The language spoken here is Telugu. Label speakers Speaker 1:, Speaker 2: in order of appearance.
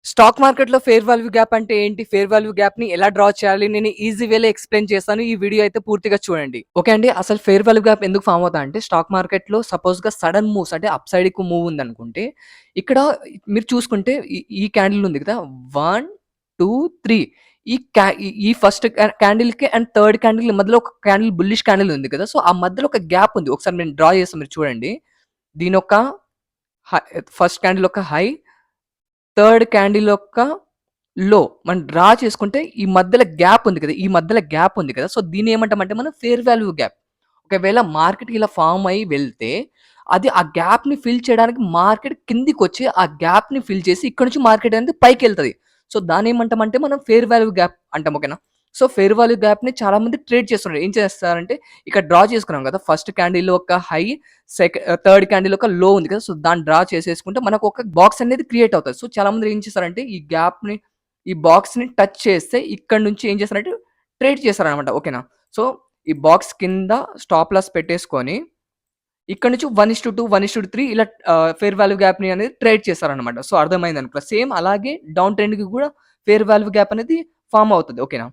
Speaker 1: స్టాక్ మార్కెట్‌లో ఫెయిర్ వాల్యూ గ్యాప్ అంటే ఏంటి? ఫెయిర్ వాల్యూ గ్యాప్‌ని ఎలా డ్రా చేయాలి? నేను ఈజీ వేలో ఎక్స్‌ప్లెయిన్ చేస్తాను. ఈ వీడియో అయితే పూర్తిగా చూడండి. ఓకే అండి. అసలు ఫెయిర్ వాల్యూ గ్యాప్ ఎందుకు ఫార్మ్ అవుతాదంటే స్టాక్ మార్కెట్‌లో సపోజ్‌గా సడెన్ మూవ్స్ అంటే అప్ సైడ్‌కి మూవ్ ఉందనుకుంటే, ఇక్కడ మీరు చూసుకుంటే ఈ క్యాండిల్ ఉంది కదా! 1, 2, 3 ఈ ఫస్ట్ క్యాండిల్‌కి అండ్ థర్డ్ క్యాండిల్ మధ్యలో ఒక క్యాండిల్ బుల్లిష్ క్యాండిల్ ఉంది కదా! సో, ఆ మధ్యలో ఒక గ్యాప్ ఉంది. ఒకసారి నేను డ్రా చేస్తాను మీరు చూడండి. దీనొక హై ఫస్ట్ క్యాండిల్ ఒక హై, థర్డ్ క్యాండిల్ యొక్క లో మనం డ్రా చేసుకుంటే ఈ మధ్యలో గ్యాప్ ఉంది కదా! ఈ మధ్యలో గ్యాప్ ఉంది కదా! సో, దీన్ని ఏమంటామంటే మనం ఫెయిర్ వాల్యూ గ్యాప్. ఒకవేళ మార్కెట్ ఇలా ఫార్మ్ అయ్యి వెళ్తే, అది ఆ గ్యాప్‌ని ఫిల్ చేయడానికి మార్కెట్ కిందికొచ్చి, ఆ గ్యాప్‌ని ఫిల్ చేసి ఇక్కడి నుంచి మార్కెట్ అనేది పైకెళ్తది. సో, దాన్నేమంటామంటే మనం ఫెయిర్ వాల్యూ గ్యాప్ అంటాం. ఓకేనా? సో, ఫెయిర్ వాల్యూ గ్యాప్‌ని చాలామంది ట్రేడ్ చేస్తున్నారు. ఏం చేస్తారంటే ఇక్కడ డ్రా చేసుకున్నాం కదా! ఫస్ట్ క్యాండిల్‌లో ఒక హై, థర్డ్ క్యాండిల్ ఒక లో ఉంది కదా! సో, దాన్ని డ్రా చేసేసుకుంటే మనకు ఒక బాక్స్ అనేది క్రియేట్ అవుతది. సో, చాలామంది ఏం చేస్తారంటే ఈ బాక్స్‌ని టచ్ చేస్తే ఇక్కడి నుంచి ఏం చేస్తారంటే ట్రేడ్ చేస్తారనమాట. ఓకేనా? సో, ఈ బాక్స్ కింద స్టాప్ లాస్ పెట్టేసుకొని, ఇక్కడి నుంచి 1:2, 1:3 ఇలా ఫెయిర్ వాల్యూ గ్యాప్‌ని అనేది ట్రేడ్ చేస్తారనమాట. సో, అర్థమైందనుకుంటా. సేమ్ అలాగే డౌన్ ట్రెండ్‌కి కూడా ఫెయిర్ వాల్యూ గ్యాప్ అనేది ఫార్మ్ అవుతది. ఓకేనా?